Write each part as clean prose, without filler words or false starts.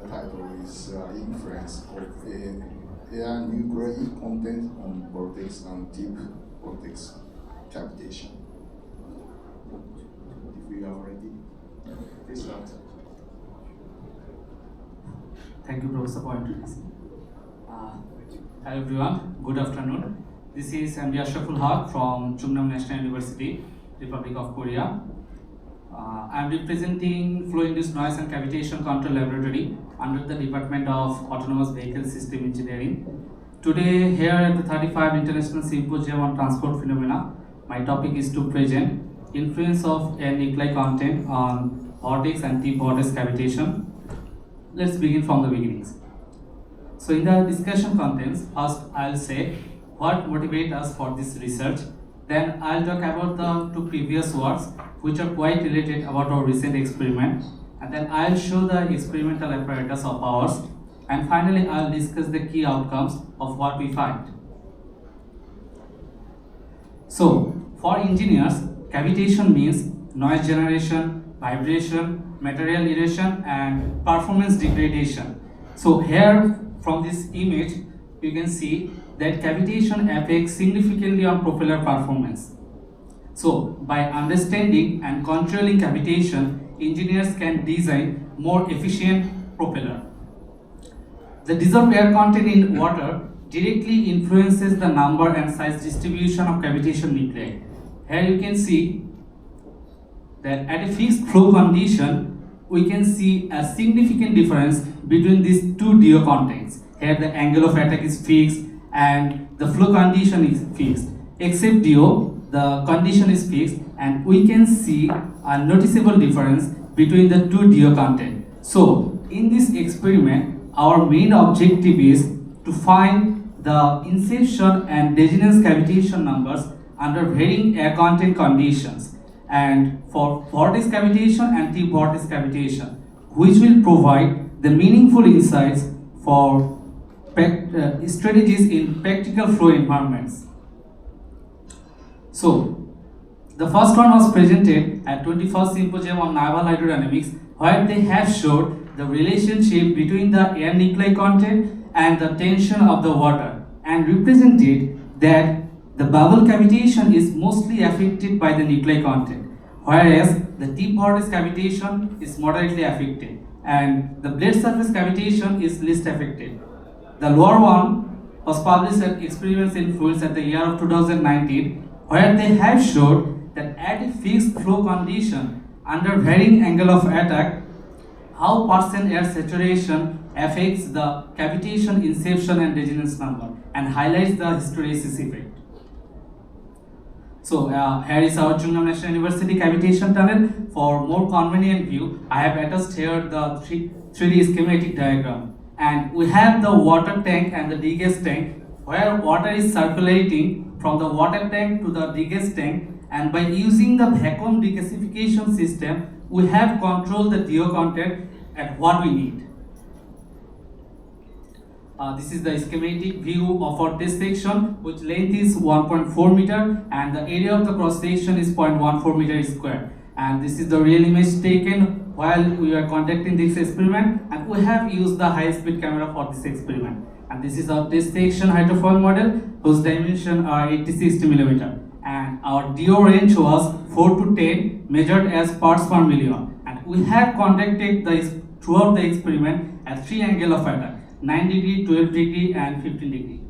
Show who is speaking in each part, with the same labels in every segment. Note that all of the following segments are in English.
Speaker 1: title is Influence of Air Nuclei Content on Vortex and Deep Vortex Cavitation. If we are ready, please start.
Speaker 2: Thank you, Professor, for introducing. Hello everyone, good afternoon. This is MD Ashraful Haq from Chungnam National University, Republic of Korea. I am representing Flow-Induced Noise and Cavitation Control Laboratory under the Department of Autonomous Vehicle System Engineering. Today, here at the 35 International Symposium on Transport Phenomena, my topic is to present influence of Air Nuclei Content on vortex and deep vortex cavitation. Let's begin from the beginnings. So in the discussion contents, first I'll say what motivates us for this research. Then I'll talk about the two previous works which are quite related about our recent experiment. And then I'll show the experimental apparatus of ours. And finally, I'll discuss the key outcomes of what we find. So, for engineers, cavitation means noise generation, vibration, material erosion, and performance degradation. So here, from this image, you can see that cavitation affects significantly on propeller performance. So, by understanding and controlling cavitation, engineers can design more efficient propeller. The dissolved air content in water directly influences the number and size distribution of cavitation nuclei. Here you can see that at a fixed flow condition, we can see a significant difference between these two DO contents. Here the angle of attack is fixed and the flow condition is fixed. Except DO, the condition is fixed and we can see a noticeable difference between the two DO content. So, in this experiment, our main objective is to find the inception and desinence cavitation numbers under varying air content conditions and for vortex cavitation and deep vortex cavitation, which will provide the meaningful insights for strategies in practical flow environments. So, the first one was presented at 21st Symposium on Naval Hydrodynamics, where they have showed the relationship between the air nuclei content and the tension of the water and represented that the bubble cavitation is mostly affected by the nuclei content, whereas the deep vortex cavitation is moderately affected and the blade surface cavitation is least affected. The lower one was published at Experiments in Fluids at the year of 2019, where they have showed that at a fixed flow condition under varying angle of attack, how % air saturation affects the cavitation, inception and desinence number and highlights the hysteresis effect. So here is our Chungnam National University cavitation tunnel. For more convenient view, I have attached here the 3D schematic diagram. And we have the water tank and the degas tank, where water is circulating from the water tank to the degas tank, and by using the vacuum degasification system, we have controlled the DO content at what we need. This is the schematic view of our test section, which length is 1.4 meter and the area of the cross section is 0.14 meter square. And this is the real image taken while we are conducting this experiment, and we have used the high-speed camera for this experiment. And this is our test section hydrofoil model, whose dimensions are 80-60 mm. And our DO range was 4 to 10, measured as parts per million. And we have conducted throughout the experiment at 3 angles of attack, 9 degree, 12 degree and 15 degree.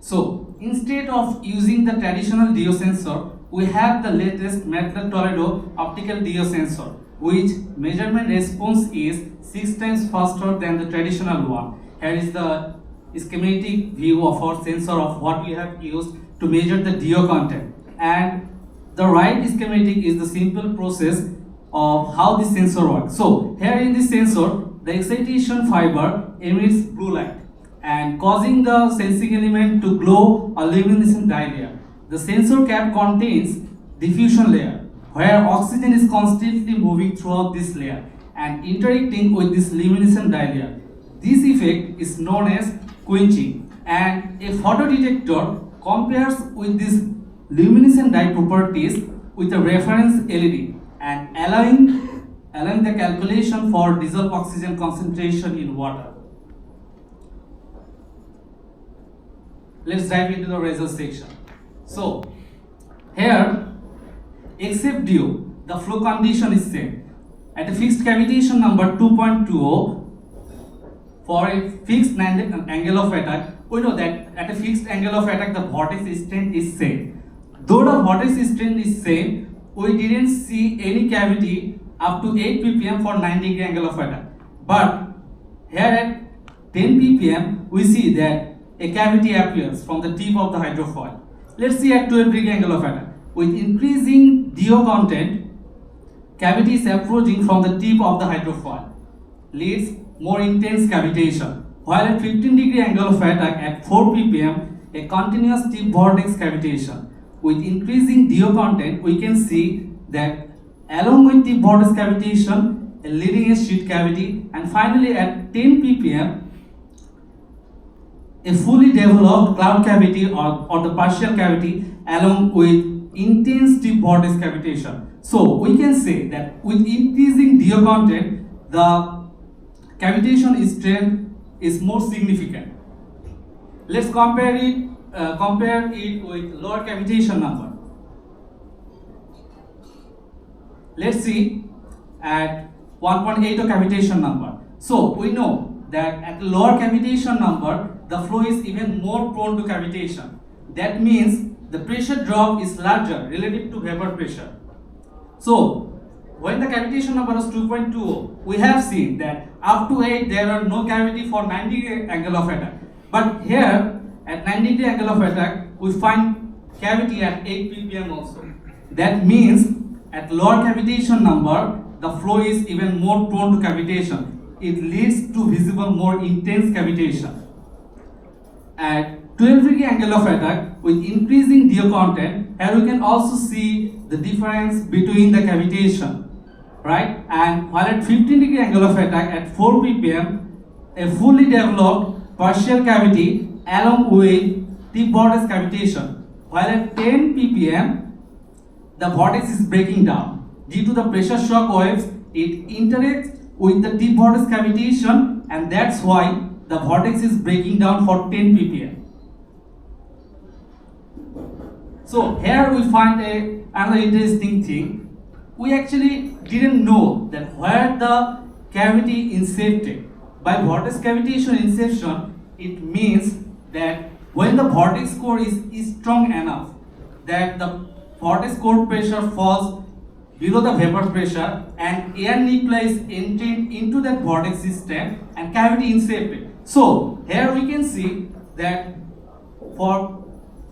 Speaker 2: So, instead of using the traditional DO sensor, we have the latest Matlab Toledo optical DO sensor, which measurement response is 6 times faster than the traditional one. Here is the schematic view of our sensor of what we have used to measure the DO content. And the right schematic is the simple process of how this sensor works. So here in this sensor, the excitation fiber emits blue light and causing the sensing element to glow a luminescent dye layer. The sensor cap contains diffusion layer, where oxygen is constantly moving throughout this layer and interacting with this luminescent dye layer. This effect is known as quenching, and a photodetector compares with these luminescent dye properties with a reference LED and allowing along the calculation for dissolved oxygen concentration in water. Let's dive into the result section. So, here, except due, the flow condition is same. At a fixed cavitation number 2.20, for a fixed angle of attack, we know that at a fixed angle of attack, the vortex strength is same. Though the vortex strength is same, we didn't see any cavity up to 8 ppm for 9 degree angle of attack. But here at 10 ppm, we see that a cavity appears from the tip of the hydrofoil. Let's see at 12 degree angle of attack. With increasing DO content, cavity is approaching from the tip of the hydrofoil, leads more intense cavitation. While at 15 degree angle of attack at 4 ppm, a continuous tip vortex cavitation. With increasing DO content, we can see that along with tip vortex cavitation, a leading edge sheet cavity, and finally at 10 ppm, a fully developed cloud cavity or the partial cavity along with intense tip vortex cavitation. So we can say that with increasing DO content, the cavitation strength is more significant. Let's compare it with lower cavitation number. Let's see at 1.8 cavitation number. So we know that at lower cavitation number, the flow is even more prone to cavitation. That means the pressure drop is larger relative to vapor pressure. So when the cavitation number is 2.20, we have seen that up to 8 there are no cavity for 90 degree angle of attack. But here at 90 degree angle of attack, we find cavity at 8 ppm also. That means at lower cavitation number, the flow is even more prone to cavitation. It leads to visible more intense cavitation. At 12 degree angle of attack with increasing DO content, here we can also see the difference between the cavitation, right? And while at 15 degree angle of attack at 4 ppm, a fully developed partial cavity along with tip vortex cavitation. While at 10 ppm, the vortex is breaking down. Due to the pressure shock waves, it interacts with the tip vortex cavitation, and that's why the vortex is breaking down for 10 ppm. So here we find another interesting thing. We actually didn't know that where the cavity incepted. By vortex cavitation inception, it means that when the vortex core is strong enough that the vortex core pressure falls below the vapor pressure and air nuclei is entering into that vortex system and cavity incepted. So here we can see that for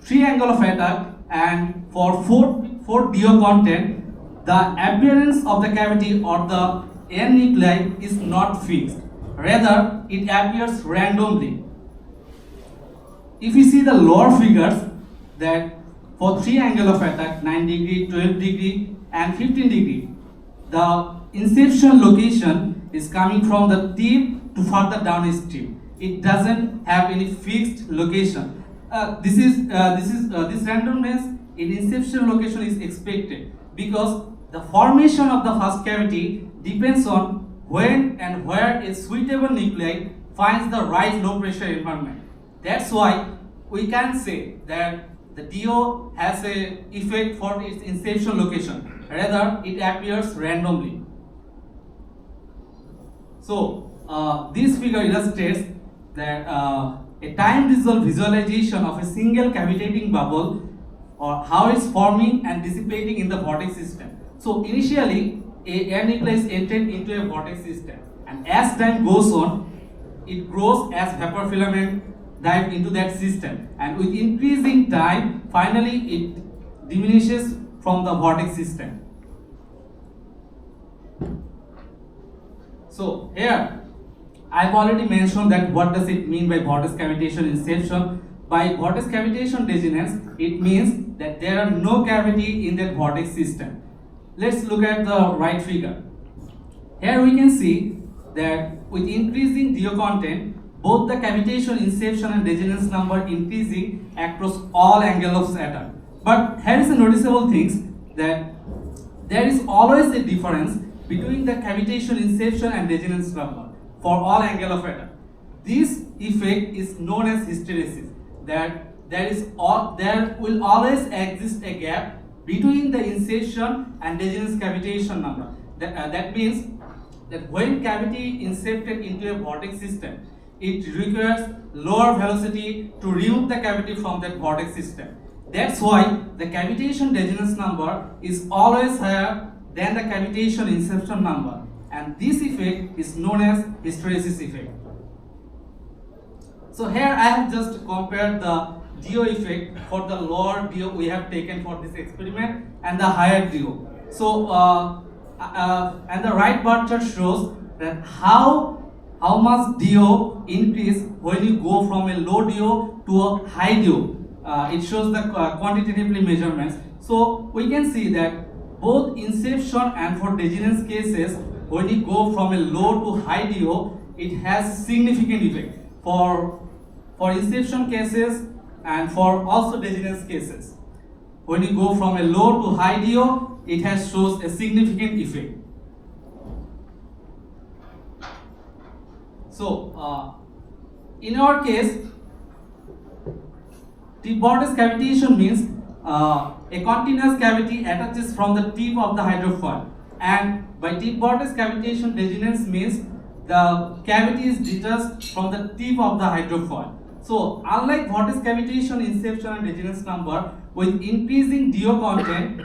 Speaker 2: 3 angle of attack and for 4 DO content, the appearance of the cavity or the air nuclei is not fixed. Rather, it appears randomly. If you see the lower figures, that for 3 angle of attack, 9 degree, 12 degree and 15 degree, the inception location is coming from the tip to further downstream. It doesn't have any fixed location. This randomness in inception location is expected because the formation of the first cavity depends on when and where a suitable nuclei finds the right low pressure environment. That's why we can say that the DO has an effect for its inception location. Rather, it appears randomly. So, this figure illustrates that a time-resolved visualization of a single cavitating bubble or how it's forming and dissipating in the vortex system. So, initially, a air nuclei is entered into a vortex system, and as time goes on, it grows as vapor filament dive into that system, and with increasing time, finally it diminishes from the vortex system. So here, I've already mentioned that what does it mean by vortex cavitation inception. By vortex cavitation desinence, it means that there are no cavity in that vortex system. Let's look at the right figure. Here we can see that with increasing DO content, both the cavitation inception and desinence number increasing across all angles of attack. But here is a noticeable thing that there is always a difference between the cavitation, inception and desinence number for all angle of attack. This effect is known as hysteresis. That there will always exist a gap between the inception and desinence cavitation number. That means that when cavity incepted into a vortex system, it requires lower velocity to remove the cavity from that vortex system. That's why the cavitation desinence number is always higher than the cavitation inception number, and this effect is known as hysteresis effect. So here I have just compared the DO effect for the lower DO we have taken for this experiment and the higher DO. So and the right bar chart shows that how much DO increase when you go from a low DO to a high DO. It shows the quantitatively measurements. So we can see that both inception and for desinence cases, when you go from a low to high DO, it has significant effect for inception cases and for also desinence cases. When you go from a low to high DO, it has shows a significant effect. So in our case, tip vortex cavitation means a continuous cavity attaches from the tip of the hydrofoil, and by tip vortex cavitation desinence means the cavity is detached from the tip of the hydrofoil. So unlike vortex cavitation, inception and desinence number, with increasing DO content,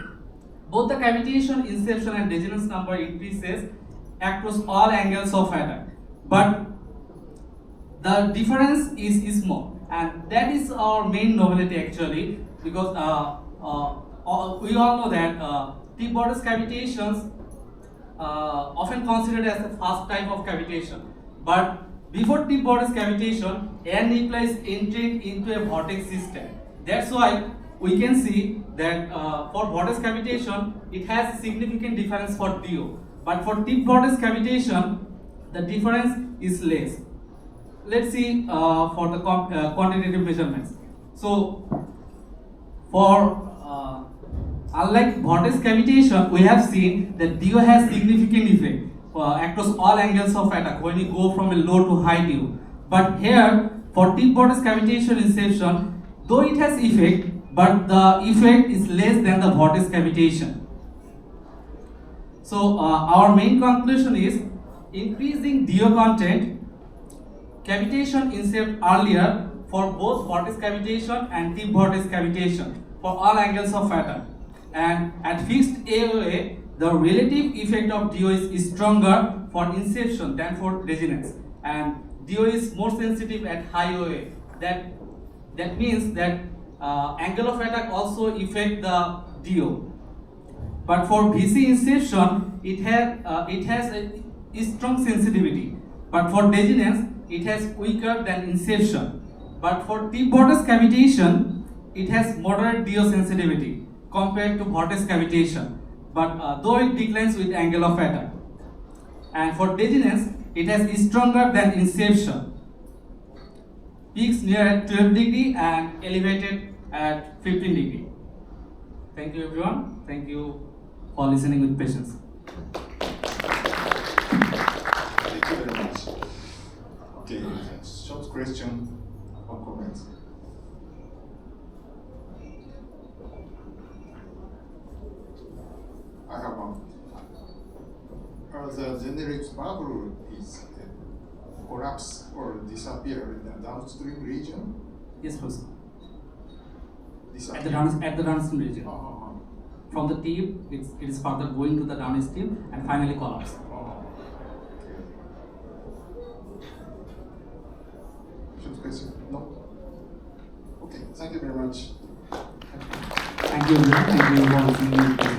Speaker 2: both the cavitation, inception and desinence number increases across all angles of attack, but the difference is small, and that is our main novelty actually, because we all know that tip vortex cavitations often considered as the first type of cavitation, but before tip vortex cavitation, air nuclei is entering into a vortex system. That's why we can see that for vortex cavitation, it has significant difference for DO, but for tip vortex cavitation, the difference is less. Let's see for the quantitative measurements. So for unlike vortex cavitation, we have seen that DO has significant effect across all angles of attack when you go from a low to high DO. But here for tip vortex cavitation inception, though it has effect, but the effect is less than the vortex cavitation. So our main conclusion is increasing DO content, cavitation incept earlier for both vortex cavitation and tip vortex cavitation for all angles of attack, and at fixed AOA the relative effect of DO is stronger for inception than for desinence, and DO is more sensitive at high OA. That means that angle of attack also affect the DO. But for VC inception, it has a strong sensitivity, but for desinence it has weaker than inception. But for tip vortex cavitation, it has moderate DO sensitivity compared to vortex cavitation, but though it declines with angle of attack. And for desinence, it has stronger than inception. Peaks near at 12 degree and elevated at 15 degree. Thank you everyone. Thank you for listening with patience.
Speaker 1: Thank you very much. Okay, short question or comments. I have one. The generic bubble is collapse or disappear in the downstream region?
Speaker 2: Yes, please.
Speaker 1: Disappear.
Speaker 2: At the downstream region. From the tip, it is further going to the downstream and finally collapse.
Speaker 1: Short question? No? Okay, thank you very much.
Speaker 2: Thank you everyone. Thank you for listening.